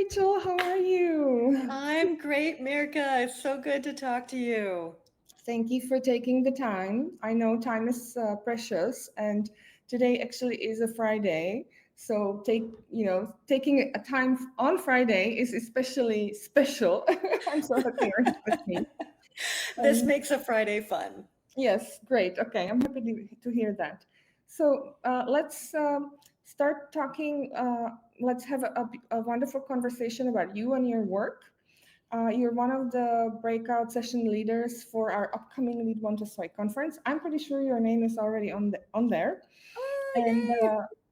Wraychel. How are you? I'm great, Mirka. It's so good to talk to you. Thank you for taking the time. I know time is precious, and today actually is a Friday. So taking a time on Friday is especially special. I'm so happy you're here with me. This And makes a Friday fun. yes, great. Okay, I'm happy to hear that. So let's start talking. Let's have a wonderful conversation about you and your work. You're one of the breakout session leaders for our upcoming Lead Montessori conference. I'm pretty sure your name is already on there. Oh, And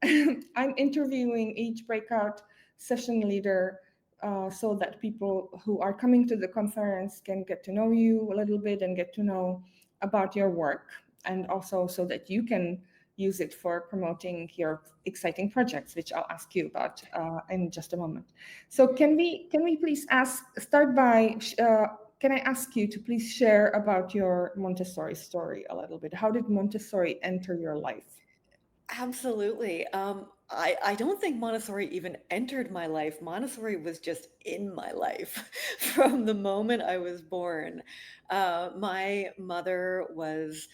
yay. I'm interviewing each breakout session leader so that people who are coming to the conference can get to know you a little bit and get to know about your work, and also so that you can use it for promoting your exciting projects, which I'll ask you about in just a moment. So can we please start by can I ask you to please share about your Montessori story a little bit? How did Montessori enter your life? Absolutely. I don't think Montessori even entered my life. Montessori was just in my life from the moment I was born. My mother was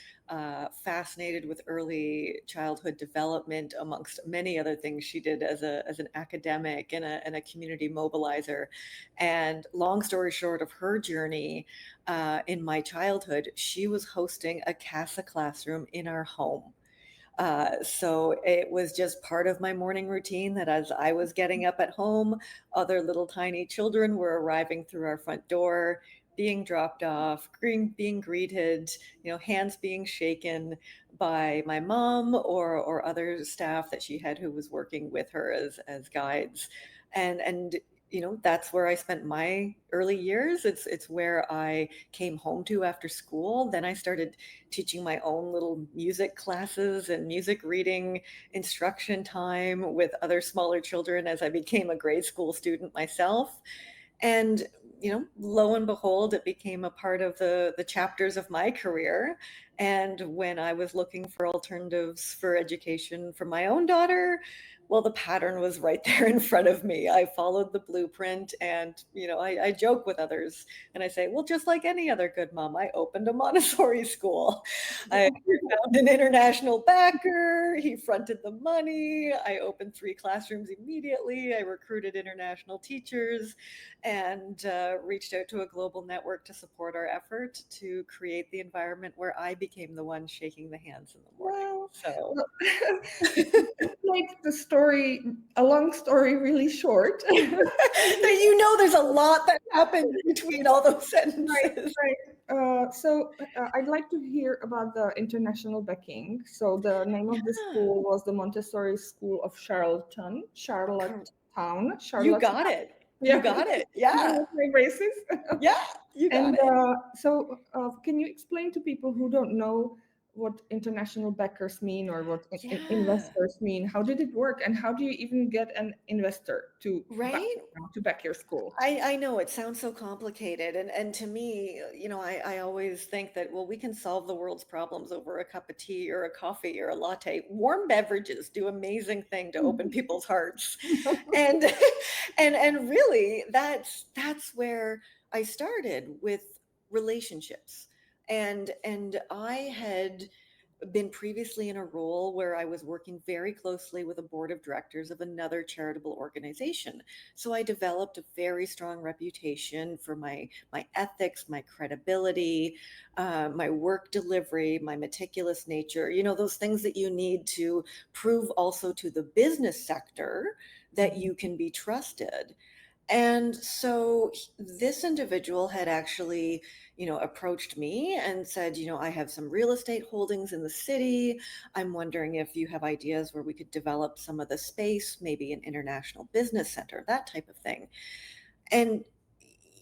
fascinated with early childhood development, amongst many other things she did as an academic and a community mobilizer. And long story short of her journey in my childhood, she was hosting a CASA classroom in our home. So it was just part of my morning routine that as I was getting up at home, other little tiny children were arriving through our front door, being dropped off, being greeted, hands being shaken by my mom or other staff that she had who was working with her as guides. And that's where I spent my early years. It's where I came home to after school. Then I started teaching my own little music classes and music reading instruction time with other smaller children as I became a grade school student myself. And lo and behold, it became a part of the chapters of my career. And when I was looking for alternatives for education for my own daughter, well, the pattern was right there in front of me. I followed the blueprint, and I joke with others and I say, well, just like any other good mom, I opened a Montessori school. I found an international backer. He fronted the money. I opened 3 classrooms immediately. I recruited international teachers and reached out to a global network to support our effort to create the environment where I became the one shaking the hands in the morning. Wow. So, Well, make the story, a long story, really short. there's a lot that happened between all those Right, sentences. right. I'd like to hear about the international backing. So the name of the Yeah, school was the Montessori School of cor- you Charlotte. got it. You Yeah, got it. Yeah. with my braces. Yeah, you got And it. can you explain to people who don't know what international backers mean or what Yeah. investors mean? How did it work, and how do you even get an investor Right? to back your school? I know it sounds so complicated. And to me, I always think that, well, we can solve the world's problems over a cup of tea or a coffee or a latte. Warm beverages do amazing thing to open people's hearts. And and really that's where I started with relationships. And I had been previously in a role where I was working very closely with a board of directors of another charitable organization. So I developed a very strong reputation for my ethics, my credibility, my work delivery, my meticulous nature. Those things that you need to prove also to the business sector that Mhm. you can be trusted. And so this individual had actually, approached me and said, I have some real estate holdings in the city. I'm wondering if you have ideas where we could develop some of the space, maybe an international business center, that type of thing. And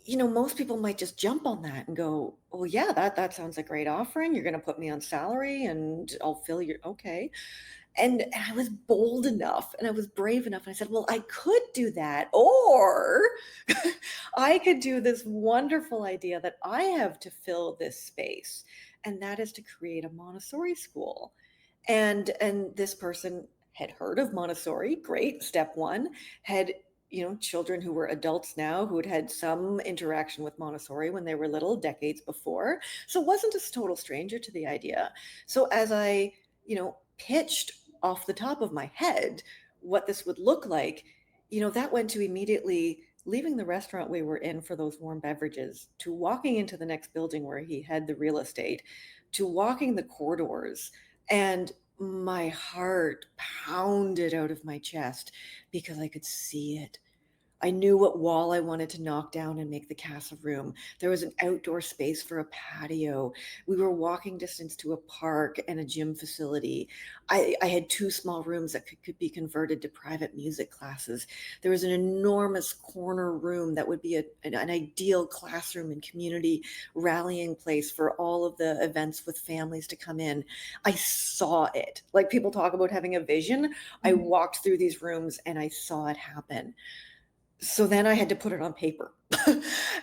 most people might just jump on that and go, "Well, yeah, that sounds a great offering. You're going to put me on salary and I'll fill your okay." And I was bold enough and I was brave enough. And I said, well, I could do that. Or I could do this wonderful idea that I have to fill this space. And that is to create a Montessori school. And this person had heard of Montessori, great, step one, had children who were adults now who had had some interaction with Montessori when they were little, decades before. So wasn't a total stranger to the idea. So as I, pitched off the top of my head what this would look like, that went to immediately leaving the restaurant we were in for those warm beverages, to walking into the next building where he had the real estate, to walking the corridors. And my heart pounded out of my chest because I could see it. I knew what wall I wanted to knock down and make the casa room. There was an outdoor space for a patio. We were walking distance to a park and a gym facility. I had two small rooms that could be converted to private music classes. There was an enormous corner room that would be an ideal classroom and community rallying place for all of the events with families to come in. I saw it. Like people talk about having a vision. I Mhm. walked through these rooms and I saw it happen. So then I had to put it on paper,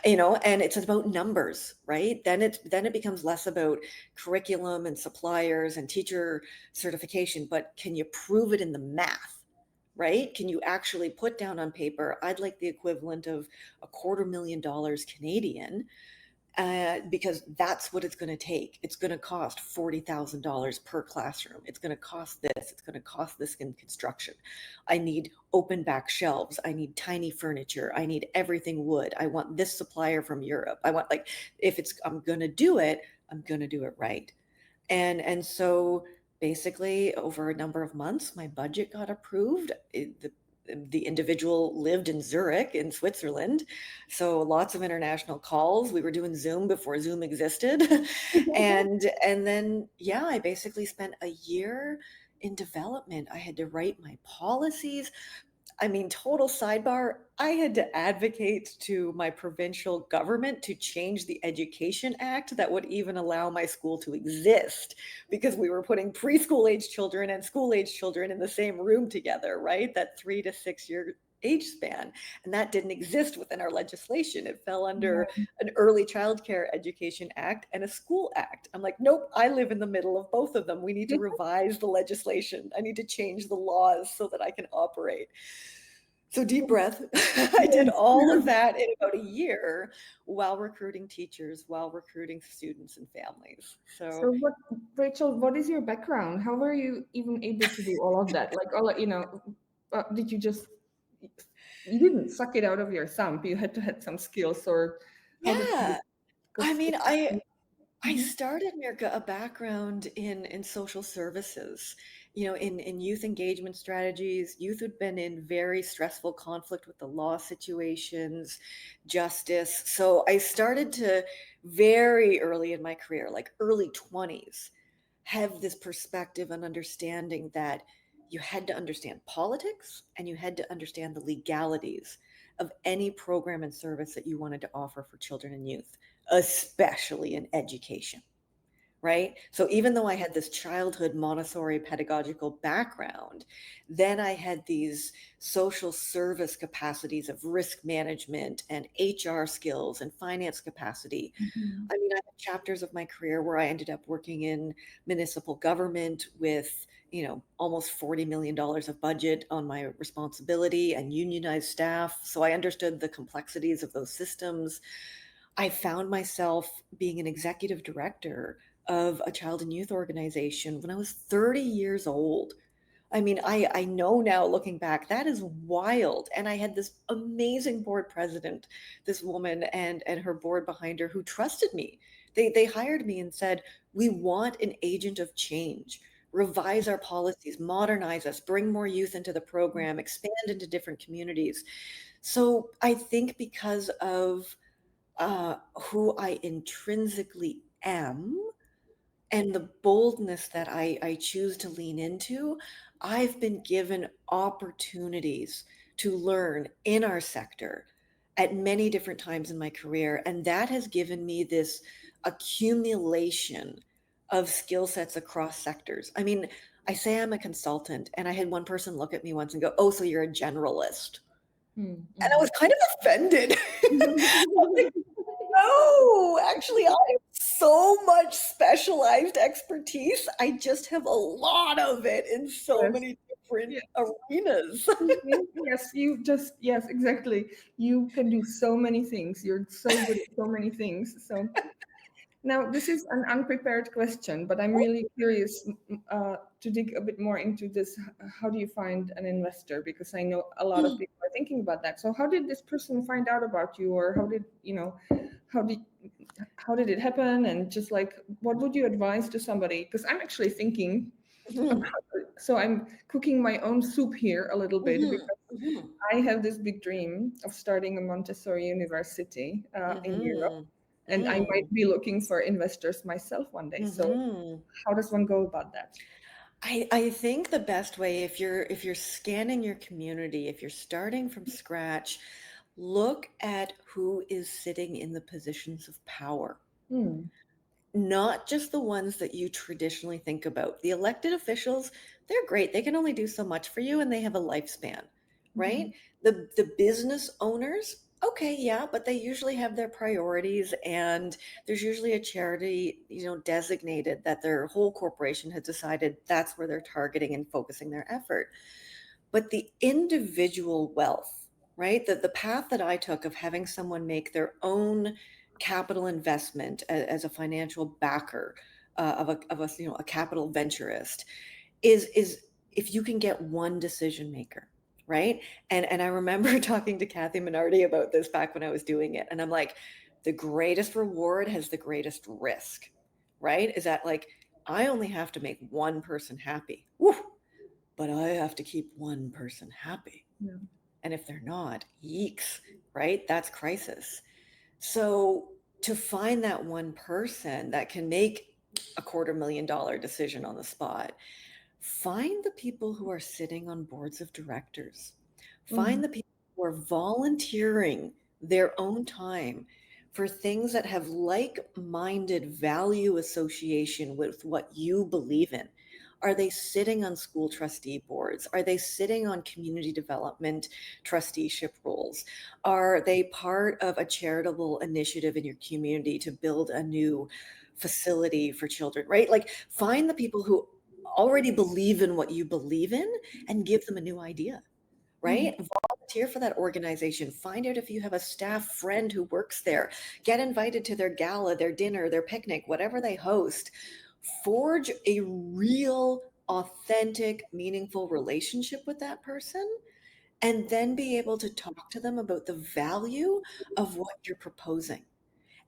and it's about numbers, right? Then it becomes less about curriculum and suppliers and teacher certification, but can you prove it in the math, right? Can you actually put down on paper, I'd like the equivalent of $250,000 Canadian, because that's what it's going to take. It's going to cost $40,000 per classroom. It's going to cost this. It's going to cost this in construction. I need open back shelves. I need tiny furniture. I need everything wood. I want this supplier from Europe. I want, like, if I'm going to do it, I'm going to do it right. And so basically over a number of months, my budget got approved. The individual lived in Zurich in Switzerland, so lots of international calls. We were doing Zoom before Zoom existed. And then, yeah, I basically spent a year in development. I had to write my policies. I mean, total sidebar, I had to advocate to my provincial government to change the Education Act that would even allow my school to exist, because we were putting preschool age children and school age children in the same room together, right? That 3 to 6 year age span. And that didn't exist within our legislation. It fell under an Early Childcare Education Act and a School Act. I'm like, nope, I live in the middle of both of them. We need to revise the legislation. I need to change the laws so that I can operate. So deep breath. I did all of that in about a year while recruiting teachers, while recruiting students and families. So So what, Rachel, what is your background? How were you even able to do all of that? Like all, did you just, you didn't suck it out of your thumb. You had to have some skills, or how did you, yeah, I because mean, it's, I Mhm. started, Mirka, a background in social services, in youth engagement strategies. Youth had been in very stressful conflict with the law situations, justice. So I started to very early in my career, like early 20s, have this perspective and understanding that you had to understand politics and you had to understand the legalities of any program and service that you wanted to offer for children and youth, especially in education, right? So even though I had this childhood Montessori pedagogical background, then I had these social service capacities of risk management and HR skills and finance capacity. Mhm. I mean, I have chapters of my career where I ended up working in municipal government with, almost $40 million of budget on my responsibility and unionized staff. So I understood the complexities of those systems. I found myself being an executive director of a child and youth organization when I was 30 years old. I mean, I know now looking back, that is wild. And I had this amazing board president, this woman and her board behind her, who trusted me. They hired me and said, "We want an agent of change. Revise our policies, modernize us, bring more youth into the program, expand into different communities." So I think because of who I intrinsically am and the boldness that I choose to lean into, I've been given opportunities to learn in our sector at many different times in my career. And that has given me this accumulation of skill sets across sectors. I mean, I say I'm a consultant, and I had one person look at me once and go, "Oh, so you're a generalist." Mm, And I mhm. was kind of offended. I'm like, no, actually, I have so much specialized expertise. I just have a lot of it in so Yes. many different Yeah. arenas. Mhm. Yes, yes, exactly. You can do so many things. You're so good at so many things. So now this is an unprepared question, but I'm really curious to dig a bit more into this. How do you find an investor? Because I know a lot of people are thinking about that. So how did this person find out about you, or how did how did how did it happen? And just like, what would you advise to somebody? Because I'm actually thinking Mhm, so I'm cooking my own soup here a little bit mhm, because mhm, I have this big dream of starting a Montessori university in Europe, mhm, and I might mm, be looking for investors myself one day. So mhm. how does one go about that? I think the best way, if you're scanning your community, if you're starting from scratch, look at who is sitting in the positions of power. Hmm. Not just the ones that you traditionally think about. The elected officials, they're great. They can only do so much for you and they have a lifespan, right? Mhm. The business owners, okay, yeah, but they usually have their priorities and there's usually a charity, designated that their whole corporation has decided that's where they're targeting and focusing their effort. But the individual wealth, right? The path that I took of having someone make their own capital investment as a financial backer of a a capital venturist is if you can get one decision maker, right? And I remember talking to Kathy Minardi about this back when I was doing it, and I'm like, the greatest reward has the greatest risk, right? Is that like I only have to make one person happy. Woo, but I have to keep one person happy. Yeah. And if they're not, yeeks, right? That's crisis. So to find that one person that can make a $250,000 decision on the spot, find the people who are sitting on boards of directors. Find Mhm. the people who are volunteering their own time for things that have like-minded value association with what you believe in. Are they sitting on school trustee boards? Are they sitting on community development trusteeship roles? Are they part of a charitable initiative in your community to build a new facility for children, right? Like find the people who already believe in what you believe in and give them a new idea, Mhm. right? Volunteer for that organization. Find out if you have a staff friend who works there. Get invited to their gala, their dinner, their picnic, whatever they host. Forge a real, authentic, meaningful relationship with that person, and then be able to talk to them about the value of what you're proposing.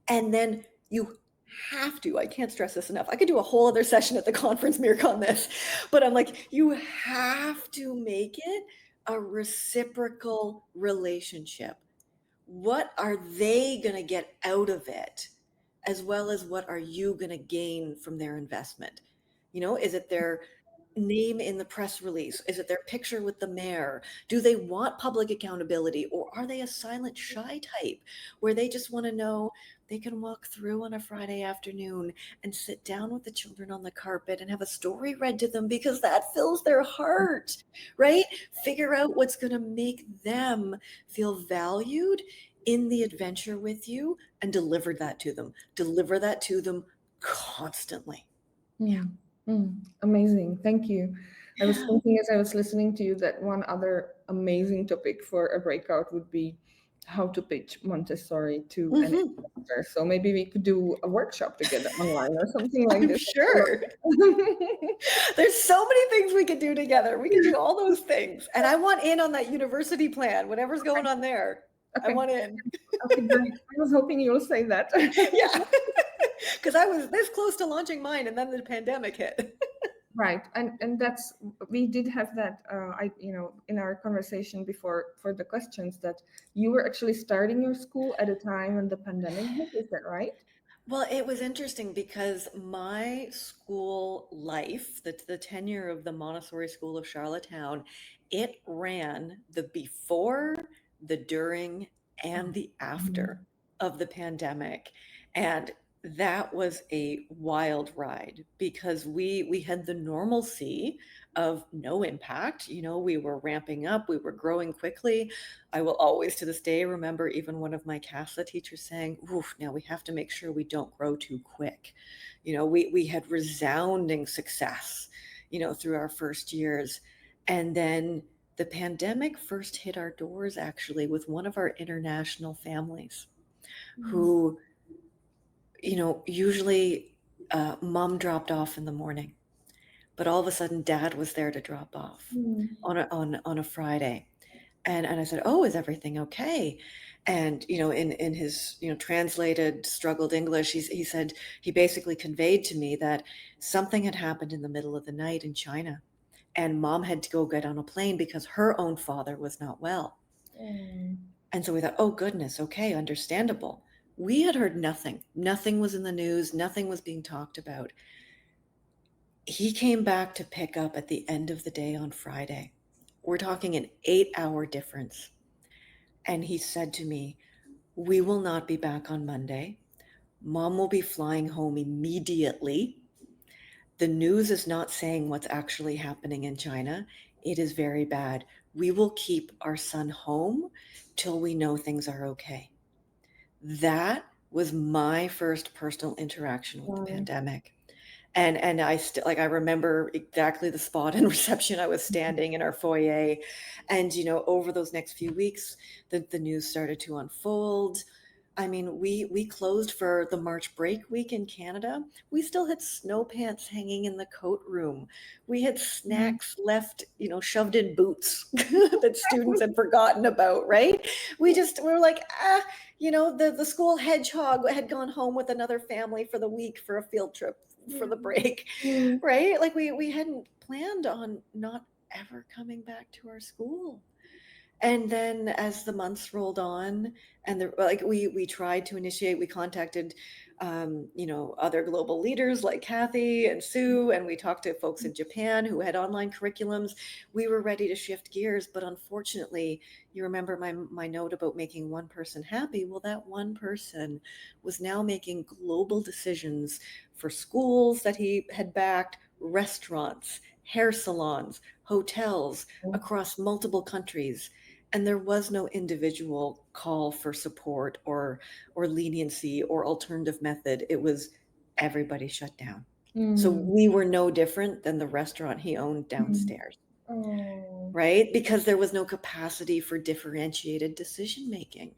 And then you have to, I can't stress this enough. I could do a whole other session at the conference, Mirka, on this, but I'm like, you have to make it a reciprocal relationship. What are they going to get out of it? As well as what are you going to gain from their investment? Is it their name in the press release? Is it their picture with the mayor? Do they want public accountability, or are they a silent, shy type where they just want to know they can walk through on a Friday afternoon and sit down with the children on the carpet and have a story read to them because that fills their heart, right? Figure out what's going to make them feel valued in the adventure with you and deliver that to them. Deliver that to them constantly. Yeah. Mm. Mm. Amazing. Thank you. I was Yeah. thinking as I was listening to you that one other amazing topic for a breakout would be how to pitch Montessori to an Mhm. investor. So maybe we could do a workshop together online or something like I'm this. sure. There's so many things we could do together. We could do all those things. And I want in on that university plan, whatever's going on there. I Okay. want in. Okay, great. I was hoping you'll say that. Yeah. Because I was this close to launching mine and then the pandemic hit. Right, and that's we did have that. I in our conversation before for the questions that you were actually starting your school at a time when the pandemic hit. Is that right? Well, it was interesting because my school life, the tenure of the Montessori School of Charlottetown, it ran the before, the during, and the after Mhm. of the pandemic. And that was a wild ride because we had the normalcy of no impact. We were ramping up, we were growing quickly. I will always to this day remember even one of my CASA teachers saying, oof, now we have to make sure we don't grow too quick. We had resounding success, through our first years. And then the pandemic first hit our doors actually with one of our international families Mm. who, usually mom dropped off in the morning, but all of a sudden dad was there to drop off Mm. on a Friday. And I said, "Oh, is everything okay?" And in his translated struggled English, he said he basically conveyed to me that something had happened in the middle of the night in China, and mom had to go get on a plane because her own father was not well. Oh. And so we thought, "Oh goodness, okay, understandable." We had heard nothing. Nothing was in the news. Nothing was being talked about. He came back to pick up at the end of the day on Friday. We're talking an 8-hour difference. And he said to me, "We will not be back on Monday. Mom will be flying home immediately. The news is not saying what's actually happening in China. It is very bad. We will keep our son home till we know things are okay." That was my first personal interaction with the Wow. pandemic. And I still, like, I remember exactly the spot in reception I was standing in our foyer. And over those next few weeks, the news started to unfold. I mean, we closed for the March break week in Canada. We still had snow pants hanging in the coat room. We had Mm. snacks left, shoved in boots that students had forgotten about, right? We were like, the school hedgehog had gone home with another family for the week for a field trip for Yeah. the break, Mm. right? Like we hadn't planned on not ever coming back to our school. And then as the months rolled on, and we tried to initiate, we contacted other global leaders like Kathy and Sue, and we talked to folks in Japan who had online curriculums. We were ready to shift gears, but unfortunately, you remember my note about making one person happy. Well, that one person was now making global decisions for schools that he had backed, restaurants, hair salons, hotels across multiple countries, and there was no individual call for support or leniency or alternative method. It was everybody shut down. So Mm. we were no different than the restaurant he owned Mm. downstairs, Oh. right? Because there was no capacity for differentiated decision making.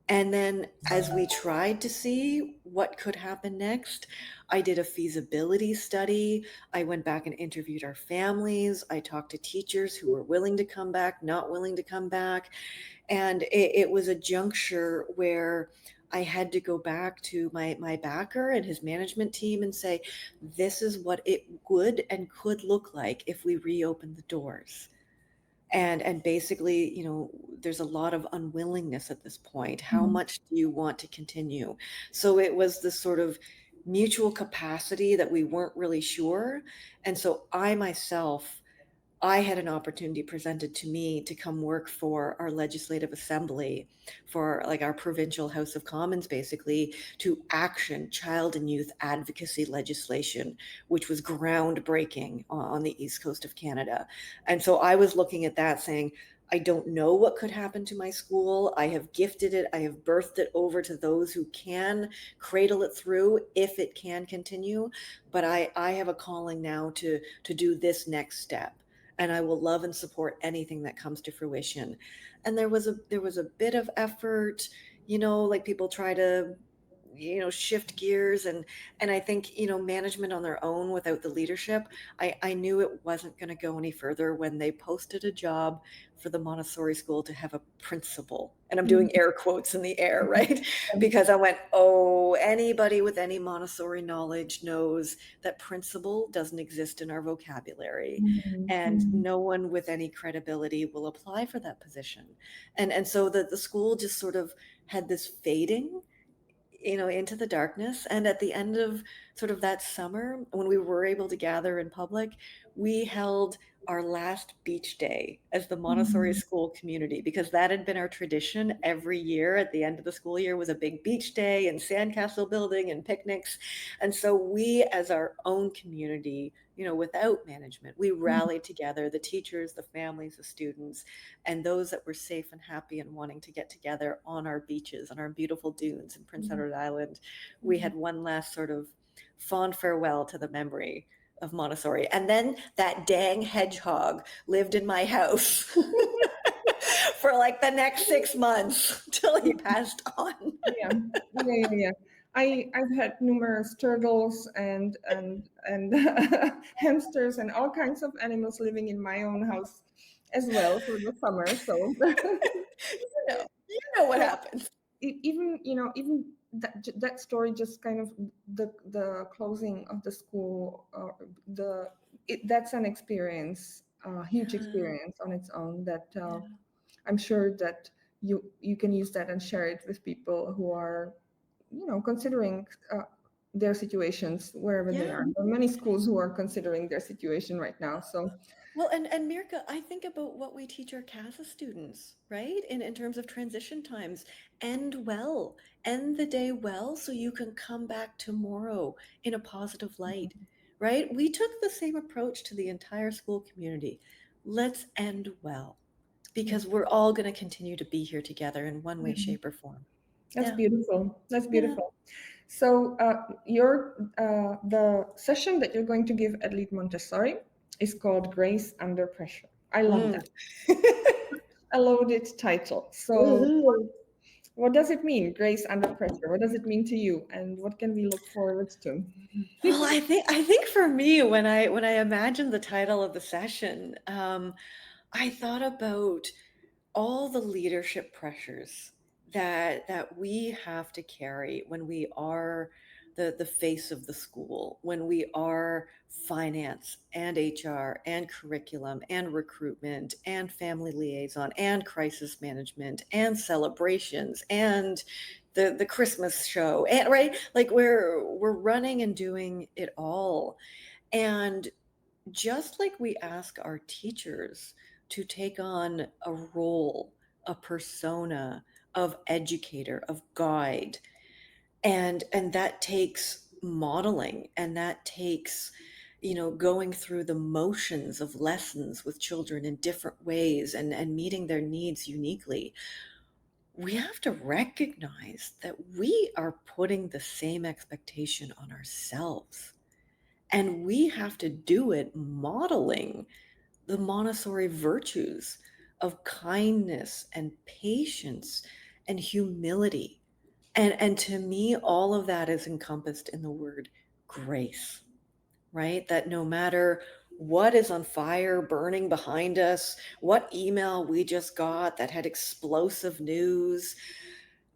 And then as we tried to see what could happen next, I did a feasibility study. I went back and interviewed our families. I talked to teachers who were willing to come back, not willing to come back. And it was a juncture where I had to go back to my backer and his management team and say, this is what it would and could look like if we reopened the doors. And basically, there's a lot of unwillingness at this point. How Mm. much do you want to continue? So it was this sort of mutual capacity that we weren't really sure. And so I had an opportunity presented to me to come work for our legislative assembly, for like our provincial House of Commons, basically to action child and youth advocacy legislation, which was groundbreaking on the East Coast of Canada. And so I was looking at that saying, I don't know what could happen to my school. I have gifted it. I have birthed it over to those who can cradle it through if it can continue. But I have a calling now to do this next step, and I will love and support anything that comes to fruition. And there was a bit of effort, like people try to shift gears, and I think management on their own without the leadership. I knew it wasn't going to go any further when they posted a job for the Montessori school to have a principal, and I'm Mm. doing air quotes in the air, right? Because I went, oh, anybody with any Montessori knowledge knows that principal doesn't exist in our vocabulary, Mm. and Mm. no one with any credibility will apply for that position. And so the school just sort of had this fading into the darkness. And at the end of sort of that summer, when we were able to gather in public, we held our last beach day as the Montessori Mm. school community, because that had been our tradition every year. At the end of the school year was a big beach day and sandcastle building and picnics. And so we, as our own community, without management, we Mm. rallied together, the teachers, the families, the students, and those that were safe and happy and wanting to get together on our beaches, on our beautiful dunes in Prince Mm. Edward Island. We Mm. had one last sort of fond farewell to the memory of Montessori. And then that dang hedgehog lived in my house for like the next 6 months till he passed on. Yeah, yeah, yeah, yeah. I've had numerous turtles and hamsters and all kinds of animals living in my own house as well for the summer. So You know what so happens. even even that story, just kind of the closing of the school, that's an experience, a huge Yeah, experience on its own, that yeah, I'm sure that you can use that and share it with people who are considering their situations wherever they yeah. are. There are many schools who are considering their situation right now. So Well, and Mirka, I think about what we teach our CASA students, right? In terms of transition times. End well, end the day well so you can come back tomorrow in a positive light, right? We took the same approach to the entire school community. Let's end well because yes, we're all going to continue to be here together in one way, mhm. shape, or form. That's Yeah. beautiful. That's Yeah. beautiful. So your the session that you're going to give at Lead Montessori is called Grace Under Pressure. I love Mm. that. A loaded title. So Woohoo. what does it mean, Grace Under Pressure? What does it mean to you, and what can we look forward to? Well, I think for me, when I imagined the title of the session, I thought about all the leadership pressures that we have to carry when we are the face of the school, when we are finance and HR and curriculum and recruitment and family liaison and crisis management and celebrations and the Christmas show, and right, like we're running and doing it all. And just like we ask our teachers to take on a role, a persona of educator, of guide, and that takes modeling, and that takes going through the motions of lessons with children in different ways, and meeting their needs uniquely. We have to recognize that we are putting the same expectation on ourselves, and we have to do it modeling the Montessori virtues of kindness and patience and humility. And to me, all of that is encompassed in the word grace, right? That no matter what is on fire burning behind us, what email we just got that had explosive news,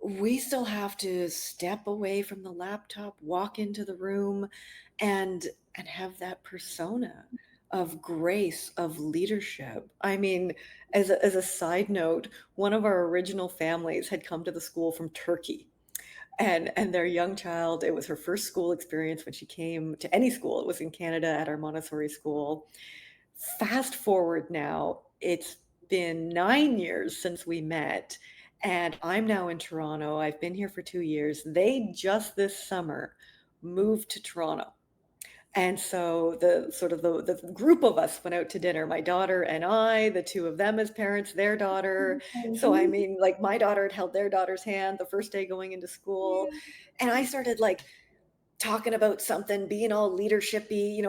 we still have to step away from the laptop, walk into the room, and have that persona of grace, of leadership. I mean, as a side note, one of our original families had come to the school from Turkey, and their young child, it was her first school experience when she came to any school. It was in Canada at our Montessori school. Fast forward now, it's been 9 years since we met, and I'm now in Toronto. I've been here for 2 years. They just this summer moved to Toronto. And so the group of us went out to dinner, my daughter and I, the two of them as parents, their daughter. So I mean, like my daughter had held their daughter's hand the first day going into school. And I started like talking about something, being all leadershipy,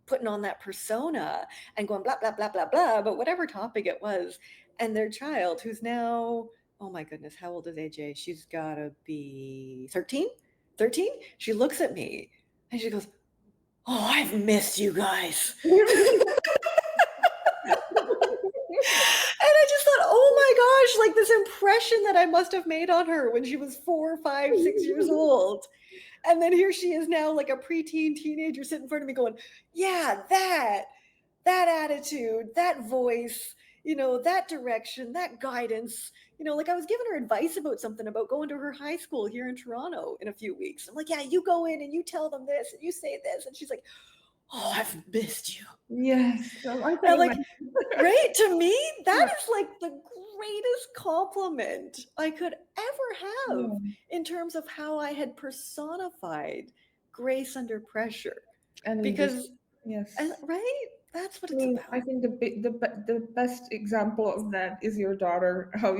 putting on that persona and going blah, blah, blah, blah, blah, but whatever topic it was. And their child, who's now, oh my goodness, how old is AJ? She's got to be 13. 13. She looks at me and she goes, "Oh, I've missed you guys." And I just thought, oh my gosh, like this impression that I must have made on her when she was 4, 5, 6 years old. And then here she is now, like a preteen teenager sitting in front of me going, yeah, that attitude, that voice, that direction, that guidance. Like I was giving her advice about something about going to her high school here in Toronto in a few weeks. I'm like, yeah, you go in and you tell them this and you say this. And she's like, oh, I've missed you. Yes, I can And like, imagine. right, to me, that Yeah, is like the greatest compliment I could ever have yeah. in terms of how I had personified grace under pressure. And leadership. Because, and Yes. right, that's what I it's mean, I about. think the best example of that is your daughter. How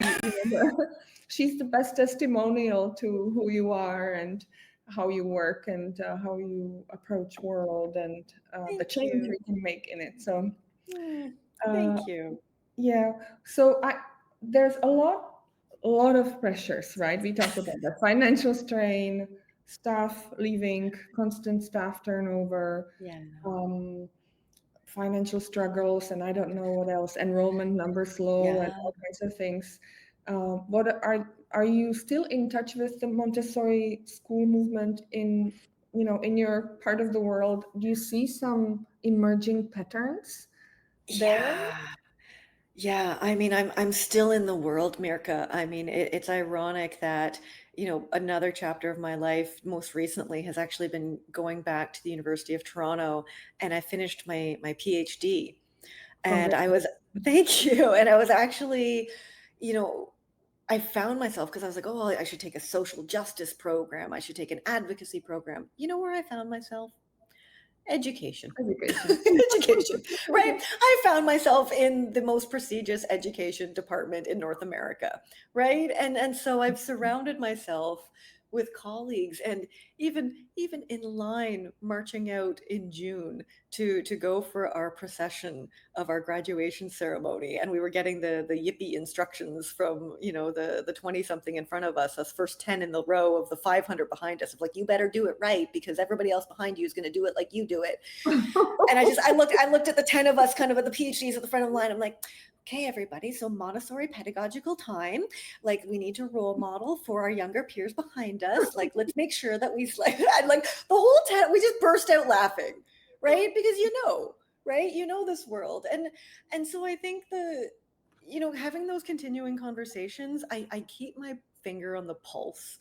she's the best testimonial to who you are, and how you work and how you approach world and the Thank change you. we can make in it. So Mm, uh, thank you. yeah, so there's a lot of pressures, right? We talked about the financial strain, staff leaving, constant staff turnover, Yeah. um, financial struggles, and I don't know what else, enrollment numbers low, and Yeah. all kinds of things. What are you still in touch with the Montessori school movement in your part of the world? Do you see some emerging patterns there? Yeah. Yeah, I mean, I'm still in the world, Mirka. I mean, it's ironic that, another chapter of my life most recently has actually been going back to the University of Toronto, and I finished my PhD. And I was, Congratulations. thank you. And I was actually, you know, I found myself because I was like, oh, I should take a social justice program. I should take an advocacy program. You know where I found myself? Education. Education. Education, right? I found myself in the most prestigious education department in North America, right? And so I've surrounded myself with colleagues, and even in line marching out in June to go for our procession of our graduation ceremony, and we were getting the yippee instructions from the 20 something in front of us first 10 in the row of the 500 behind us, of like, you better do it right because everybody else behind you is going to do it like you do it. And I looked at the 10 of us kind of at the PhDs at the front of the line. I'm like, okay, everybody, so Montessori pedagogical time. Like, we need to role model for our younger peers behind us. Like, let's make sure that we and like the whole 10, we just burst out laughing, right? Because right? This world. And so I think having those continuing conversations, I keep my finger on the pulse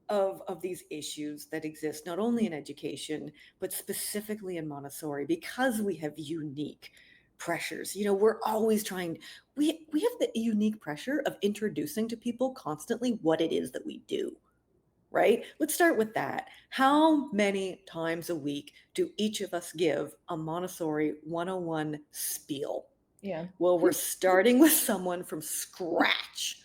of these issues that exist not only in education but specifically in Montessori, because we have unique pressures. We're always trying, we have the unique pressure of introducing to people constantly what it is that we do, right? Let's start with that. How many times a week do each of us give a Montessori 101 spiel? Yeah. Well, we're starting with someone from scratch,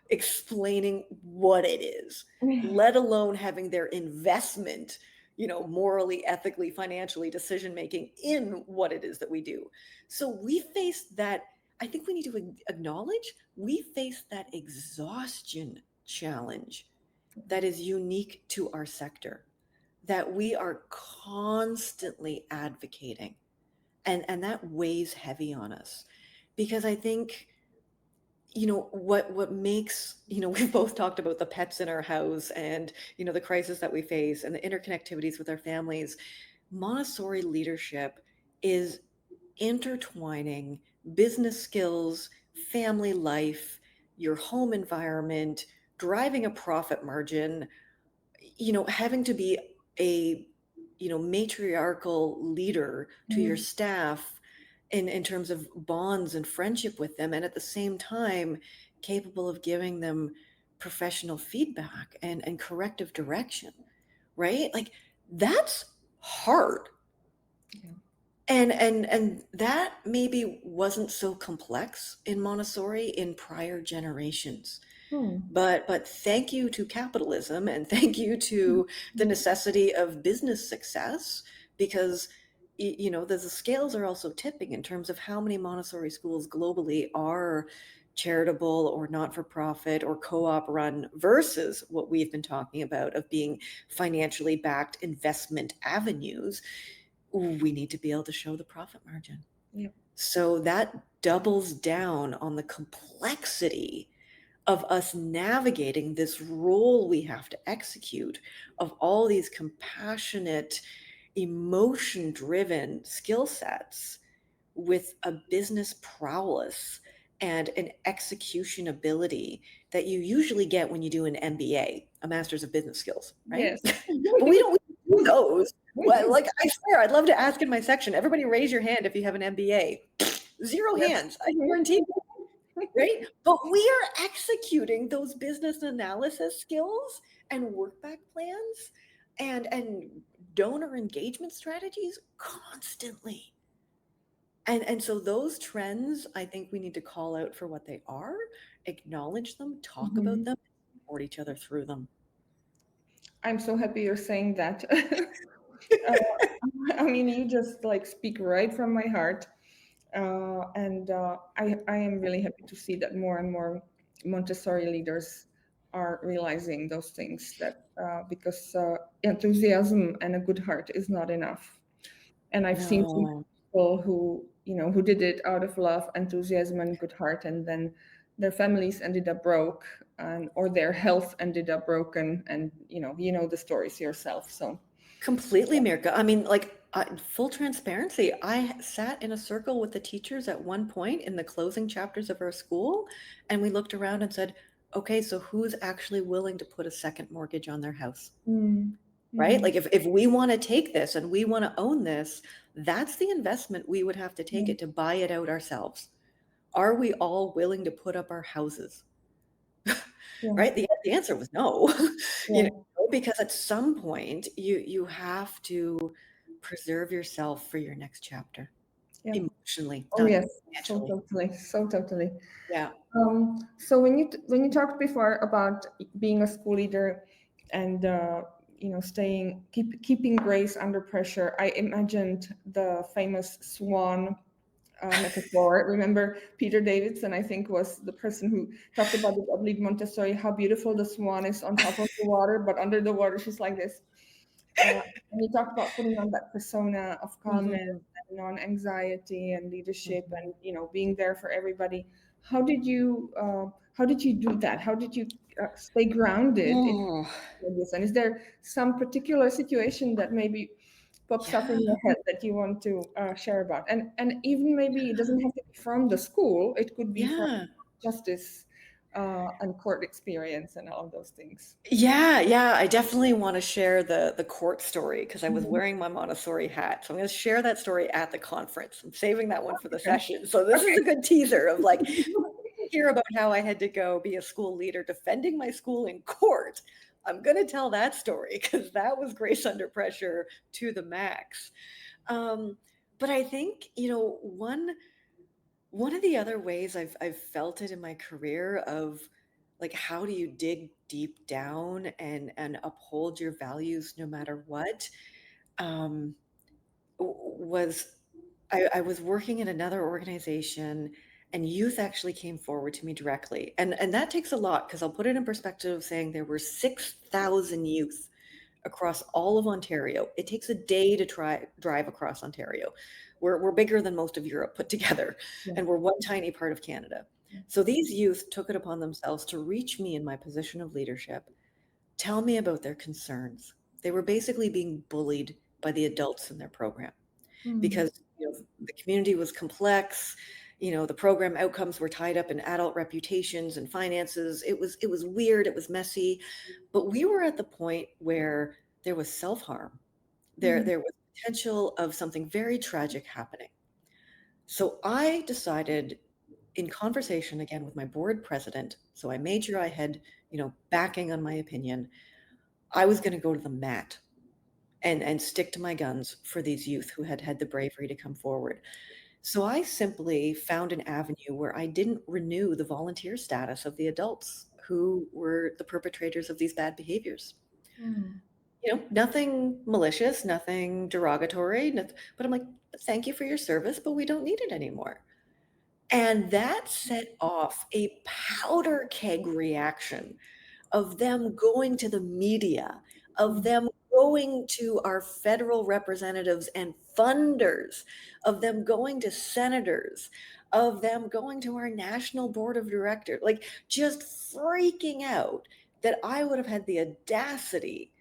explaining what it is, let alone having their investment, morally, ethically, financially, decision making in what it is that we do. So we face that. I think we need to acknowledge we face that exhaustion challenge that is unique to our sector, that we are constantly advocating, and that weighs heavy on us, because I think what makes, we've both talked about the pets in our house, and the crisis that we face and the interconnectivities with our families. Montessori leadership is intertwining business skills, family life, your home environment, driving a profit margin, having to be a matriarchal leader to your Mm, staff in terms of bonds and friendship with them, and at the same time capable of giving them professional feedback and corrective direction, right? Like, that's hard. yeah. And that maybe wasn't so complex in Montessori in prior generations. Hmm. But thank you to capitalism, and thank you to the necessity of business success, because the scales are also tipping in terms of how many Montessori schools globally are charitable or not for profit or co-op run, versus what we've been talking about of being financially backed investment avenues. We need to be able to show the profit margin. Yeah. So that doubles down on the complexity of us navigating this role we have to execute, of all these compassionate, emotion driven skill sets with a business prowess and an execution ability that you usually get when you do an MBA, a Master's of Business Skills, right? Yes. But we don't do those. Well, like, I swear, I'd love to ask in my section, everybody raise your hand if you have an MBA. Zero Yes. hands, I guarantee, right? But we are executing those business analysis skills and work back plans and donor engagement strategies constantly. And so those trends, I think we need to call out for what they are, acknowledge them, talk about Mhm. them, support each other through them. I'm so happy you're saying that. I mean, you just like speak right from my heart. And I am really happy to see that more and more Montessori leaders are realizing those things that because enthusiasm and a good heart is not enough. And I've seen some No. people who, who did it out of love, enthusiasm, and good heart, and then their families ended up broke, and or their health ended up broken, and you know the stories yourself. So Completely, Mirka. I mean, like, full transparency, I sat in a circle with the teachers at one point in the closing chapters of our school, and we looked around and said, okay, so who's actually willing to put a second mortgage on their house? mm, Right? mm, Like, if we want to take this and we want to own this, that's the investment we would have to take yeah, it to buy it out ourselves. Are we all willing to put up our houses? yeah, Right? The answer was no. You yeah, know, because at some point you have to preserve yourself for your next chapter yeah. emotionally, Oh not yes, so financially. totally, so totally. Yeah. So when you talked before about being a school leader and keeping grace under pressure, I imagined the famous swan metaphor. Remember Peter Davidson, I think, was the person who talked about it, I believe Montessori, how beautiful the swan is on top of the water, but under the water she's like this. Uh, and you talked about putting on that persona of calmness Mhm. and non-anxiety and leadership and Mhm. being there for everybody. How did you do that? How did you stay grounded in Oh, this? And is there some particular situation that maybe pops up in yeah. your head that you want to share about? And even maybe it doesn't have to be from the school. It could be from Yeah. justice and court experience and all of those things. Yeah, yeah, I definitely want to share the court story because I was Mhm. wearing my Montessori hat. So I'm going to share that story at the conference. I'm saving that one for the Okay. session. So this is Okay. a good teaser of like hear about how I had to go be a school leader defending my school in court. I'm going to tell that story because that was grace under pressure to the max. Um, but I think, one of the other ways I've felt it in my career of like how do you dig deep down and uphold your values no matter what um, was I was working in another organization and youth actually came forward to me directly and that takes a lot because I'll put it in perspective of saying there were 6,000 youth across all of Ontario. It takes a day to try drive across Ontario. We're bigger than most of Europe put together, Yeah. and we're one tiny part of Canada. So these youth took it upon themselves to reach me in my position of leadership, tell me about their concerns. They were basically being bullied by the adults in their program Mm, because the community was complex. The program outcomes were tied up in adult reputations and finances. It was weird, it was messy, but we were at the point where there was self-harm. there mm, there was potential of something very tragic happening. So I decided, in conversation again with my board president, so I made sure I had backing on my opinion, I was going to go to the mat and stick to my guns for these youth who had had the bravery to come forward. So I simply found an avenue where I didn't renew the volunteer status of the adults who were the perpetrators of these bad behaviors. mm, Nothing malicious, nothing derogatory, but I'm like, thank you for your service, but we don't need it anymore. And that set off a powder keg reaction of them going to the media, of mm, them going to our federal representatives and funders, of them going to senators, of them going to our national board of directors, like just freaking out that I would have had the audacity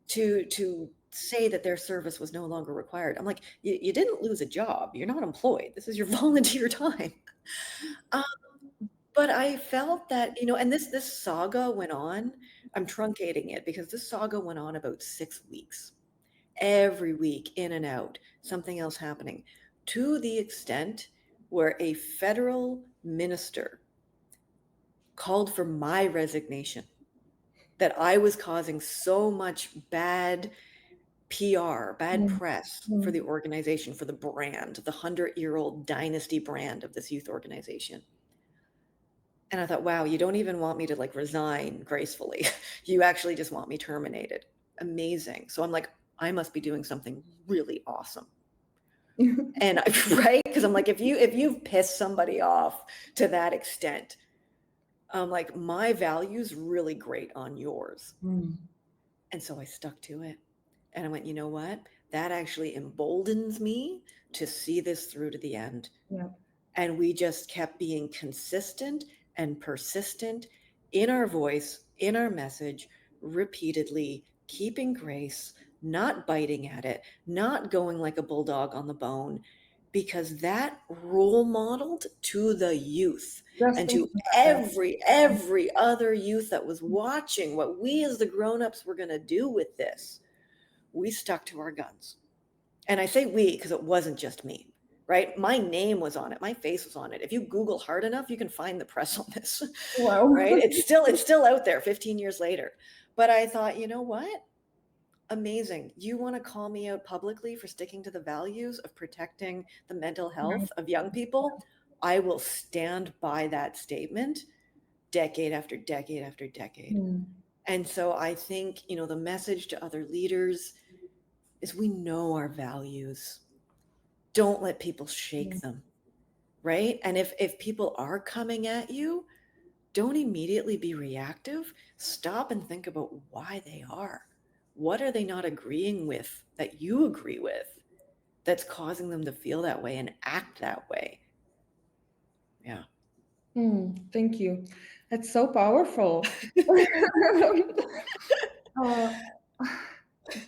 to say that their service was no longer required. I'm like, you didn't lose a job. You're not employed. This is your volunteer time. Um, but I felt that, and this saga went on. I'm truncating it because this saga went on about 6 weeks. Every week, in and out, something else happening, to the extent where a federal minister called for my resignation, that I was causing so much bad PR, bad mm, press for mm. the organization, for the brand, the 100-year-old dynasty brand of this youth organization. And I thought, wow, you don't even want me to like resign gracefully. You actually just want me terminated. amazing. So I'm like, I must be doing something really awesome. And right, because I'm like, if you've pissed somebody off to that extent, I'm like, my values really great on yours. Mm. And so I stuck to it. And I went, you know what? That actually emboldens me to see this through to the end. Yeah. And we just kept being consistent and persistent in our voice, in our message, repeatedly, keeping grace, not biting at it, not going like a bulldog on the bone, because that role modeled to the youth Just and to thinking about that. every other youth that was watching what we as the grown-ups were going to do with this. We stuck to our guns. And I say we because it wasn't just me, right? My name was on it. My face was on it. If you Google hard enough, you can find the press on this, Wow. right? It's still out there 15 years later. But I thought, you know what? Amazing. You want to call me out publicly for sticking to the values of protecting the mental health of young people? I will stand by that statement decade after decade after decade. Mm. And so I think, the message to other leaders is we know our values. Don't let people shake them, right? And if people are coming at you, don't immediately be reactive. Stop and think about why they are. What are they not agreeing with that you agree with that's causing them to feel that way and act that way? Yeah. Thank you. That's so powerful. uh,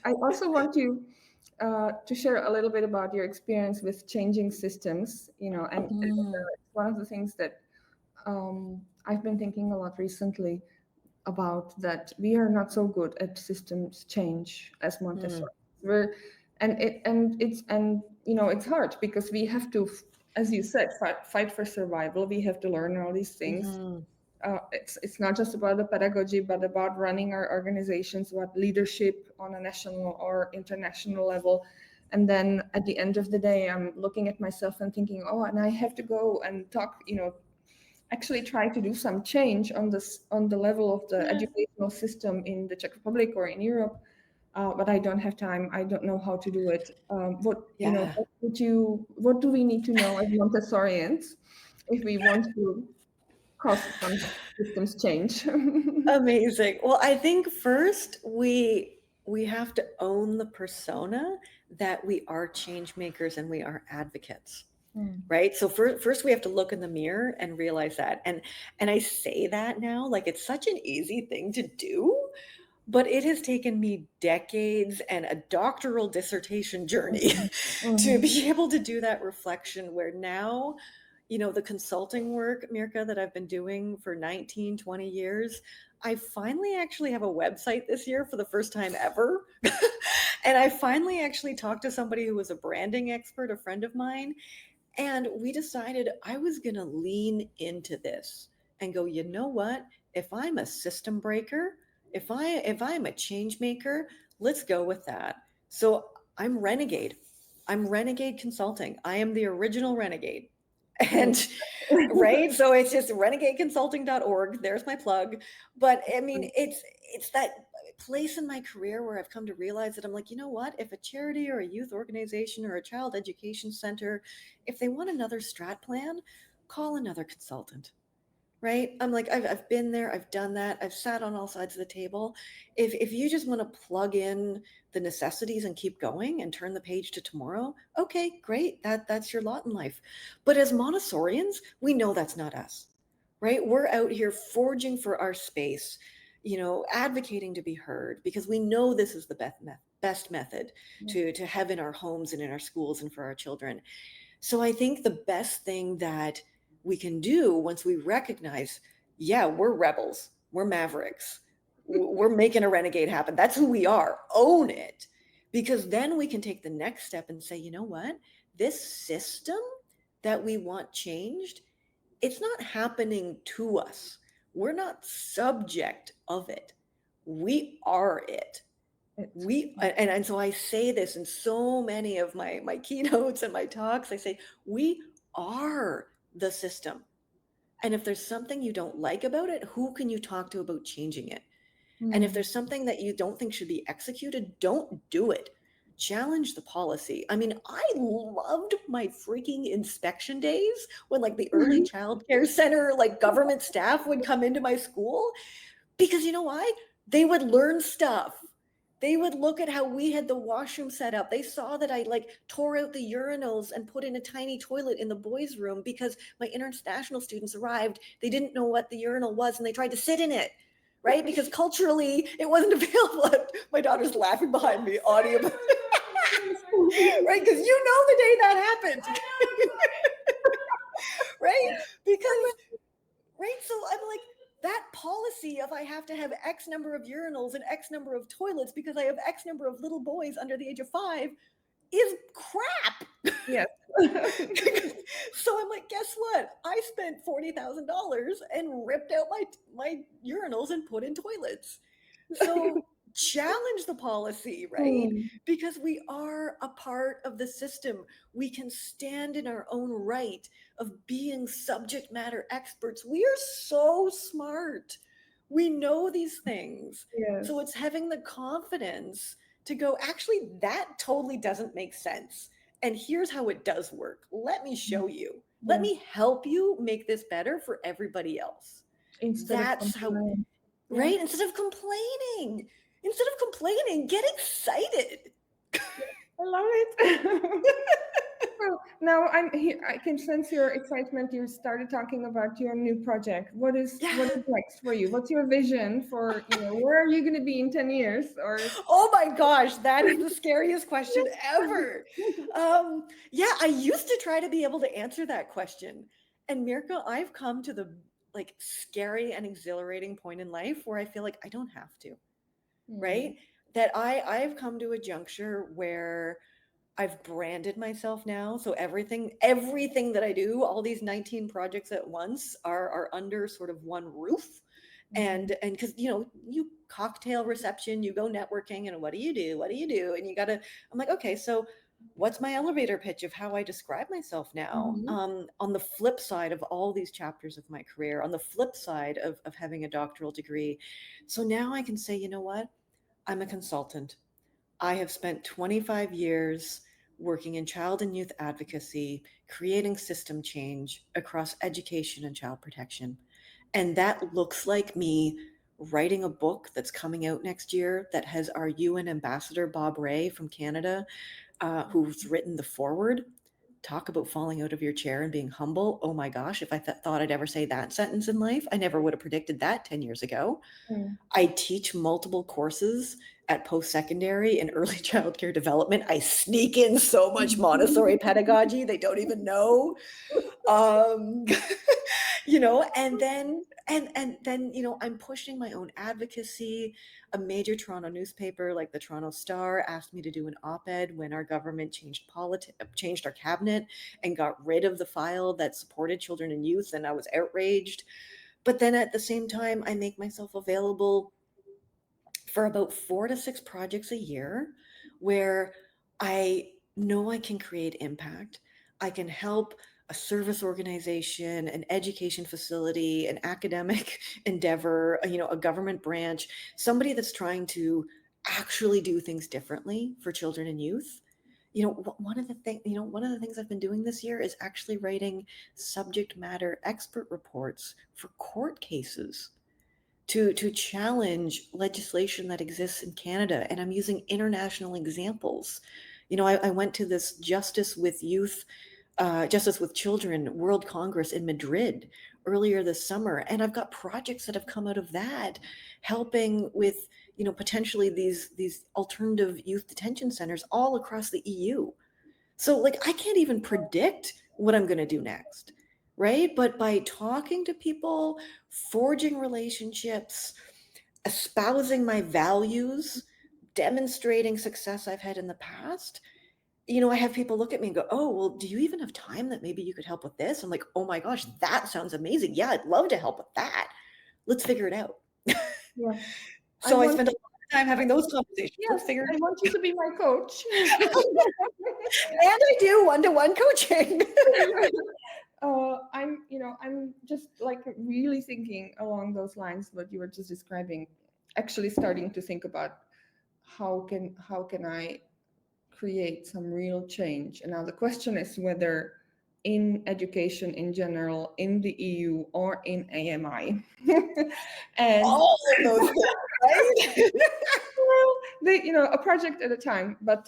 I also want to share a little bit about your experience with changing systems. And Mm, it's one of the things that I've been thinking a lot recently about, that we are not so good at systems change as mm, Montessori. We're it's hard because we have to, as you said, fight for survival. We have to learn all these things. mhm. It's not just about the pedagogy, but about running our organizations, about leadership on a national or international level. And then at the end of the day, I'm looking at myself and thinking, oh, and I have to go and talk, actually try to do some change on the level of the Yeah. educational system in the Czech Republic or in Europe. But I don't have time. I don't know how to do it. Yeah. What do we need to know as Montessorians if we want to cause some systems change? Amazing. Well, I think first we have to own the persona that we are change makers and we are advocates. Mm. Right? So first we have to look in the mirror and realize that. And I say that now like it's such an easy thing to do, but it has taken me decades and a doctoral dissertation journey Mhm. to Mhm. be able to do that reflection where now, the consulting work, Mirka, that I've been doing for 19, 20 years, I finally actually have a website this year for the first time ever. And I finally actually talked to somebody who was a branding expert, a friend of mine, and we decided I was going to lean into this and go, you know what? If I'm a system breaker, if I'm a change maker, let's go with that. So I'm Renegade. I'm Renegade Consulting. I am the original Renegade. Mm. And right, so it's just renegadeconsulting.org. There's my plug. But I mean, it's that place in my career where I've come to realize that I'm like, you know what? If a charity or a youth organization or a child education center, if they want another strat plan, call another consultant. Right? I'm like, I've been there, I've done that, I've sat on all sides of the table. If you just want to plug in the necessities and keep going and turn the page to tomorrow, okay, great. That's your lot in life. But as Montessorians, we know that's not us. Right? We're out here forging for our space, advocating to be heard because we know this is the best method to have in our homes and in our schools and for our children. So I think the best thing that we can do once we recognize, yeah, we're rebels, we're mavericks, we're making a renegade happen. That's who we are. Own it. Because then we can take the next step and say, you know what? This system that we want changed, it's not happening to us. We're not subject of it. We are it. It. And so I say this in so many of my keynotes and my talks. I say we are the system, and if there's something you don't like about it, who can you talk to about changing it? And if Mm. there's something that you don't think should be executed, don't do it. Challenge the policy. I mean, I loved my freaking inspection days when like the early child care center, like government staff would come into my school, because you know why? They would learn stuff. They would look at how we had the washroom set up. They saw that I like tore out the urinals and put in a tiny toilet in the boys' room because my international students arrived. They didn't know what the urinal was and they tried to sit in it, right? Because culturally it wasn't available. My daughter's laughing behind me, audio, right? Because you know the day that happened, right? Because right? So I'm like, that policy of I have to have X number of urinals and X number of toilets because I have X number of little boys under the age of 5 is crap. Yes. So I'm like, guess what? I spent $40,000 and ripped out my urinals and put in toilets. So challenge the policy, right? Mm. Because we are a part of the system. We can stand in our own right of being subject matter experts. We are so smart. We know these things. So Yes. it's having the confidence to go, actually, that totally doesn't make sense. And here's how it does work. Let me show you. Let Yeah. me help you make this better for everybody else. Instead of That's how, complaining. Yeah. right? Instead of complaining, get excited. I love it. So now I'm here. I can sense your excitement. You started talking about your new project. What Yeah. is next for you? What's your vision for, where are you going to be in 10 years? Or Oh my gosh, that is the scariest question ever. Yeah, I used to try to be able to answer that question. And Mirka, I've come to the like scary and exhilarating point in life where I feel like I don't have to, Hmm. right? That I've come to a juncture where I've branded myself now. So everything that I do, all these 19 projects at once are under sort of one roof. Hmm. And because you cocktail reception, you go networking, and what do you do? What do you do? And you gotta, I'm like, okay, so what's my elevator pitch of how I describe myself now? Hmm. On the flip side of all these chapters of my career, on the flip side of having a doctoral degree. So now I can say, you know what? I'm a consultant. I have spent 25 years working in child and youth advocacy, creating system change across education and child protection. And that looks like me writing a book that's coming out next year that has our UN ambassador, Bob Ray from Canada, who's written the foreword. Talk about falling out of your chair and being humble. Oh my gosh, if I thought I'd ever say that sentence in life, I never would have predicted that 10 years ago. I teach multiple courses at post-secondary and early childcare development. I sneak in so much Montessori pedagogy, they don't even know. Um, and then I'm pushing my own advocacy. A major Toronto newspaper like the Toronto Star asked me to do an op-ed when our government changed our cabinet and got rid of the file that supported children and youth, and I was outraged. But then at the same time, I make myself available for about 4 to 6 projects a year where I know I can create impact. I can help a service organization, an education facility, an academic endeavor, a government branch, somebody that's trying to actually do things differently for children and youth. One of the things I've been doing this year is actually writing subject matter expert reports for court cases to challenge legislation that exists in Canada. And I'm using international examples. I went to this Justice with Children World Congress in Madrid earlier this summer, and I've got projects that have come out of that, helping with potentially these alternative youth detention centers all across the EU. So like I can't even predict what I'm going to do next, right? But by talking to people, forging relationships, espousing my values, demonstrating success I've had in the past, I have people look at me and go, "Oh, well, do you even have time that maybe you could help with this?" I'm like, "Oh my gosh, that sounds amazing. Yeah, I'd love to help with that. Let's figure it out." Yeah. I So I want, spend a lot of time having those conversations. Let's yes, figure I it want you to be my coach. out. And I do one-to-one coaching. I'm just like really thinking along those lines, what you were just describing. actually starting to think about how can I create some real change. And now the question is whether in education in general, in the EU or in AMI. And All of those things, right? well, a project at a time. But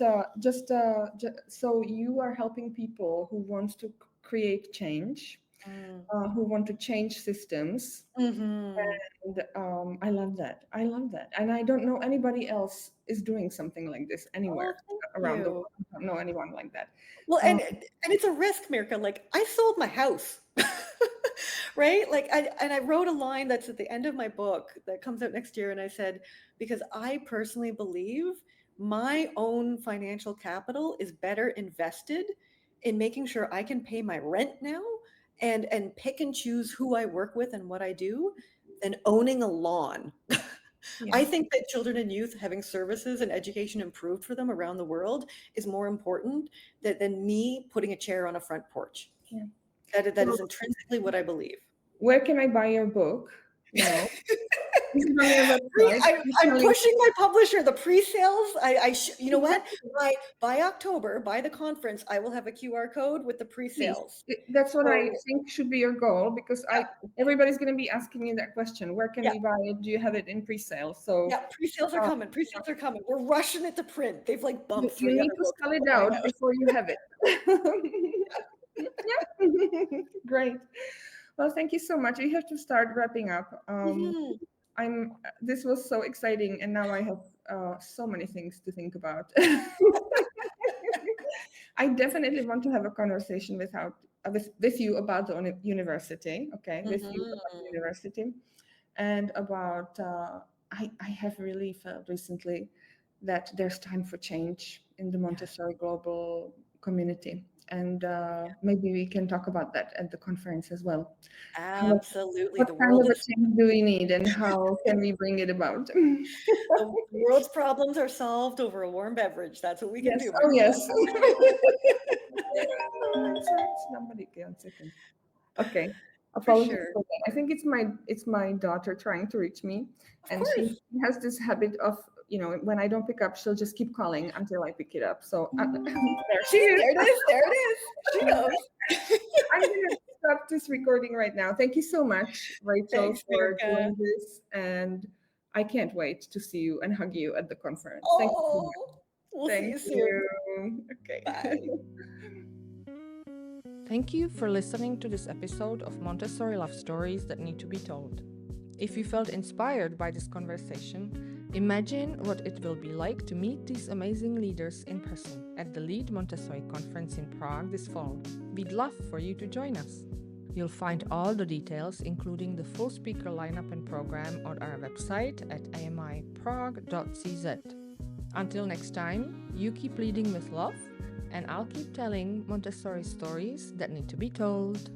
so you are helping people who want to create change, Mm. who want to change systems. Mm-hmm. And I love that. I love that. And I don't know anybody else is doing something like this Oh, anywhere thank around the you. world. I don't know anyone like that. Well, Um, and it's a risk, Mirka. Like I sold my house, right? Like I wrote a line that's at the end of my book that comes out next year, and I said, because I personally believe my own financial capital is better invested in making sure I can pay my rent now and pick and choose who I work with and what I do than owning a lawn. yeah, I think that children and youth having services and education improved for them around the world is more important than me putting a chair on a front porch. yeah. That So is intrinsically what I believe. where can I buy your book? Is it on your website? I'm pushing my publisher. The pre-sales, you know what? Exactly. By October, by the conference, I will have a QR code with the Please. pre-sales. That's what I So think should be your goal, because yeah, everybody's going to be asking you that question. Where can yeah, we buy it? Do you have it in pre-sale? So yeah. Pre-sales are uh, coming. Pre-sales are coming. We're rushing it to print. They've like you, bumped you 300 need to books spell out it of my out house. before you have it. Yeah. Great. Well, thank you so much. We have to start wrapping up. Mhm. This was so exciting, and now I have so many things to think about. I definitely want to have a conversation with you about the university. Okay, with you about the Mhm. university, and about I have really felt recently that there's time for change in the Yeah, Montessori global community, and maybe we can talk about that at the conference as well. How, absolutely. what The kind world of a is change do we need, and how can we bring it about? the world's problems are solved over a warm beverage. That's what we can Yes. do, Oh, Mirka. yes. Oh, sorry, somebody, one second. Okay. For Apologies sure. for that. I think it's my daughter trying to reach me, Of and she course. has this habit of, when I don't pick up, she'll just keep calling until I pick it up. So there she See, is. there it is. There it is. She knows. I'm gonna stop this recording right now. Thank you so much, Rachel, Thanks, for Mirka. doing this, and I can't wait to see you and hug you at the conference. Thank you so much. Oh, we'll see Thank you soon. you. Okay. Bye. Thank you for listening to this episode of Montessori Love Stories That Need to Be Told. If you felt inspired by this conversation, imagine what it will be like to meet these amazing leaders in person at the Lead Montessori Conference in Prague this fall. We'd love for you to join us. You'll find all the details, including the full speaker lineup and program, on our website at amiprague.cz. Until next time, you keep leading with love, and I'll keep telling Montessori stories that need to be told.